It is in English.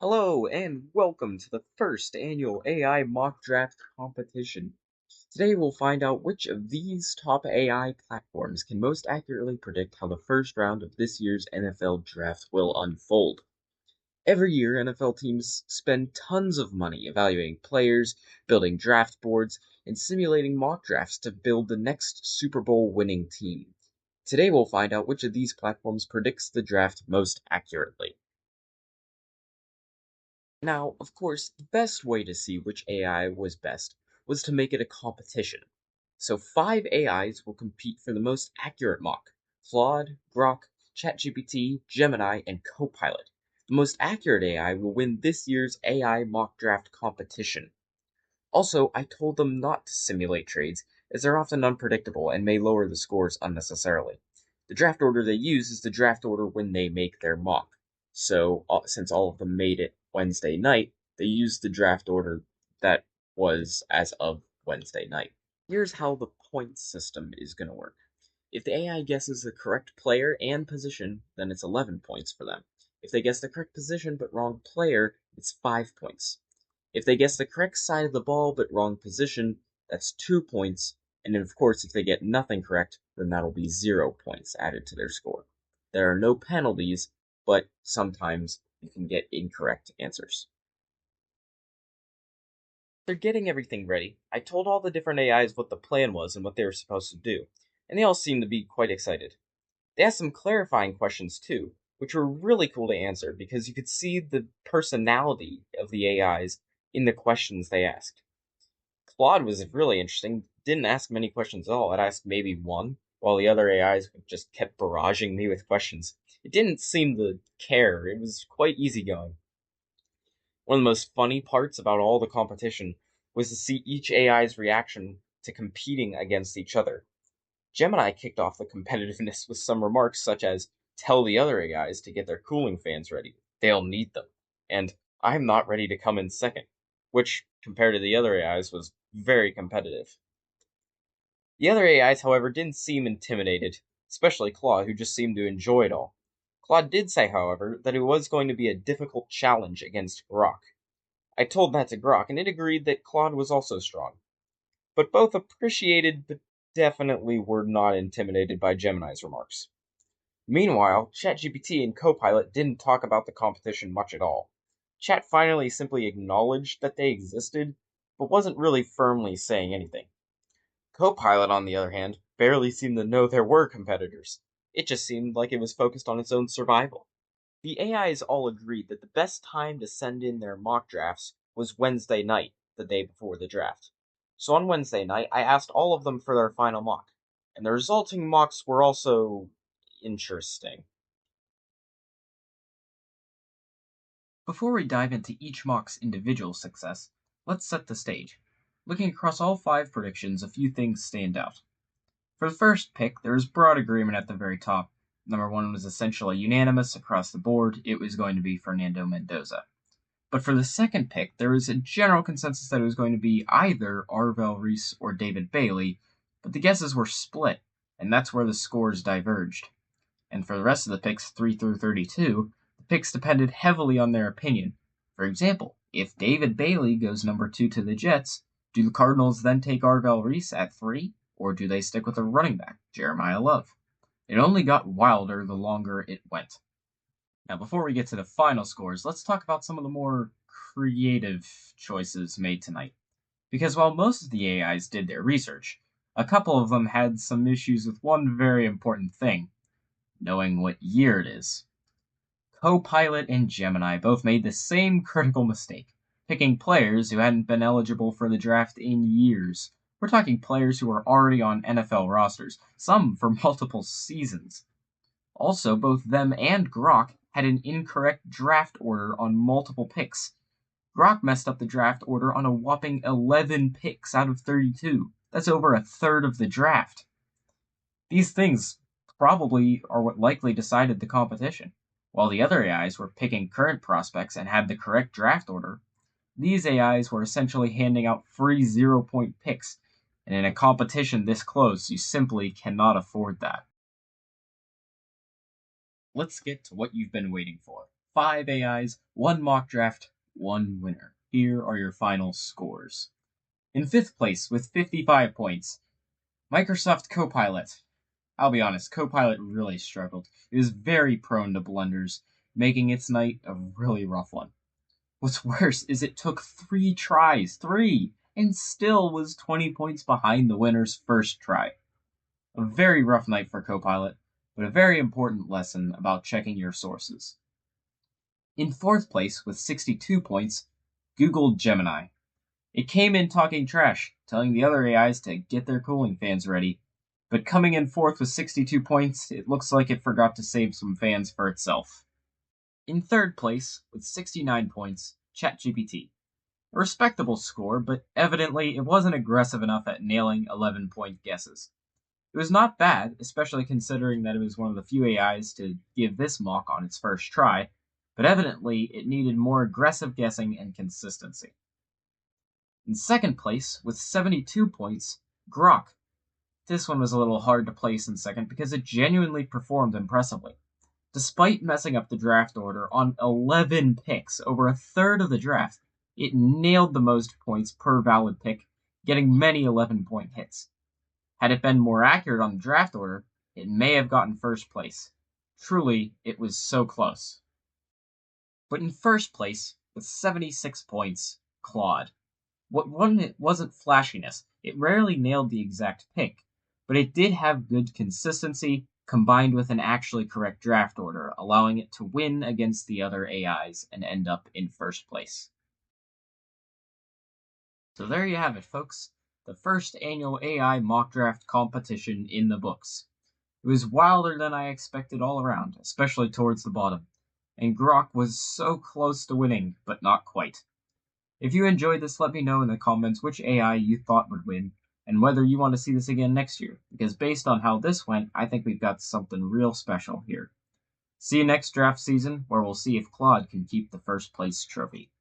Hello and welcome to the first annual AI mock draft competition. Today we'll find out which of these top AI platforms can most accurately predict how the first round of this year's NFL draft will unfold. Every year, NFL teams spend tons of money evaluating players, building draft boards, and simulating mock drafts to build the next Super Bowl winning team. Today we'll find out which of these platforms predicts the draft most accurately. Now, of course, the best way to see which AI was best was to make it a competition. So 5 AIs will compete for the most accurate mock: Claude, Grok, ChatGPT, Gemini, and Copilot. The most accurate AI will win this year's AI mock draft competition. Also, I told them not to simulate trades, as they're often unpredictable and may lower the scores unnecessarily. The draft order they use is the draft order when they make their mock. So, since all of them made it Wednesday night, they used the draft order that was as of Wednesday night. Here's how the point system is going to work. If the AI guesses the correct player and position, then it's 11 points for them. If they guess the correct position but wrong player, it's 5 points. If they guess the correct side of the ball but wrong position, that's 2 points. And then, of course, if they get nothing correct, then that'll be 0 points added to their score. There are no penalties, but sometimes you can get incorrect answers. They're getting everything ready. I told all the different AIs what the plan was and what they were supposed to do, and they all seemed to be quite excited. They asked some clarifying questions too, which were really cool to answer because you could see the personality of the AIs in the questions they asked. Claude was really interesting, didn't ask many questions at all. It asked maybe one, while the other AIs just kept barraging me with questions. It didn't seem to care, it was quite easygoing. One of the most funny parts about all the competition was to see each AI's reaction to competing against each other. Gemini kicked off the competitiveness with some remarks such as, "Tell the other AIs to get their cooling fans ready. They'll need them." And, "I'm not ready to come in second," which, compared to the other AIs, was very competitive. The other AIs, however, didn't seem intimidated, especially Claude, who just seemed to enjoy it all. Claude did say, however, that it was going to be a difficult challenge against Grok. I told that to Grok, and it agreed that Claude was also strong. But both appreciated but definitely were not intimidated by Gemini's remarks. Meanwhile, ChatGPT and Copilot didn't talk about the competition much at all. Chat finally simply acknowledged that they existed, but wasn't really firmly saying anything. Copilot, on the other hand, barely seemed to know there were competitors. It just seemed like it was focused on its own survival. The AIs all agreed that the best time to send in their mock drafts was Wednesday night, the day before the draft. So on Wednesday night, I asked all of them for their final mock, and the resulting mocks were also interesting. Before we dive into each mock's individual success, let's set the stage. Looking across all 5 predictions, a few things stand out. For the first pick, there is broad agreement at the very top. Number 1 was essentially unanimous across the board. It was going to be Fernando Mendoza. But for the second pick, there was a general consensus that it was going to be either Arvel Reese or David Bailey, but the guesses were split, and that's where the scores diverged. And for the rest of the picks, 3 through 32, the picks depended heavily on their opinion. For example, if David Bailey goes number 2 to the Jets, do the Cardinals then take Arvel Reese at 3, or do they stick with a running back, Jeremiah Love? It only got wilder the longer it went. Now, before we get to the final scores, let's talk about some of the more creative choices made tonight. Because while most of the AIs did their research, a couple of them had some issues with one very important thing: knowing what year it is. Copilot and Gemini both made the same critical mistake, picking players who hadn't been eligible for the draft in years. We're talking players who are already on NFL rosters, some for multiple seasons. Also, both them and Grok had an incorrect draft order on multiple picks. Grok messed up the draft order on a whopping 11 picks out of 32. That's over a third of the draft. These things probably are what likely decided the competition. While the other AIs were picking current prospects and had the correct draft order, these AIs were essentially handing out free 0 point picks, and in a competition this close, you simply cannot afford that. Let's get to what you've been waiting for: 5 AIs, 1 mock draft, 1 winner. Here are your final scores. In 5th place with 55 points, Microsoft Copilot. I'll be honest, Copilot really struggled. It was very prone to blunders, making its night a really rough one. What's worse is it took 3 tries, 3, and still was 20 points behind the winner's first try. A very rough night for Copilot, but a very important lesson about checking your sources. In 4th place with 62 points, Google Gemini. It came in talking trash, telling the other AIs to get their cooling fans ready, but coming in 4th with 62 points, it looks like it forgot to save some fans for itself. In 3rd place, with 69 points, ChatGPT. A respectable score, but evidently it wasn't aggressive enough at nailing 11-point guesses. It was not bad, especially considering that it was one of the few AIs to give this mock on its first try, but evidently it needed more aggressive guessing and consistency. In 2nd place, with 72 points, Grok. This one was a little hard to place in 2nd because it genuinely performed impressively. Despite messing up the draft order on 11 picks, over a third of the draft, it nailed the most points per valid pick, getting many 11-point hits. Had it been more accurate on the draft order, it may have gotten 1st place. Truly, it was so close. But in 1st place, with 76 points, Claude. What won it wasn't flashiness. It rarely nailed the exact pick, but it did have good consistency combined with an actually correct draft order, allowing it to win against the other AIs and end up in 1st place. So there you have it, folks. The first annual AI mock draft competition in the books. It was wilder than I expected all around, especially towards the bottom. And Grok was so close to winning, but not quite. If you enjoyed this, let me know in the comments which AI you thought would win, and whether you want to see this again next year, because based on how this went, I think we've got something real special here. See you next draft season, where we'll see if Claude can keep the 1st place trophy.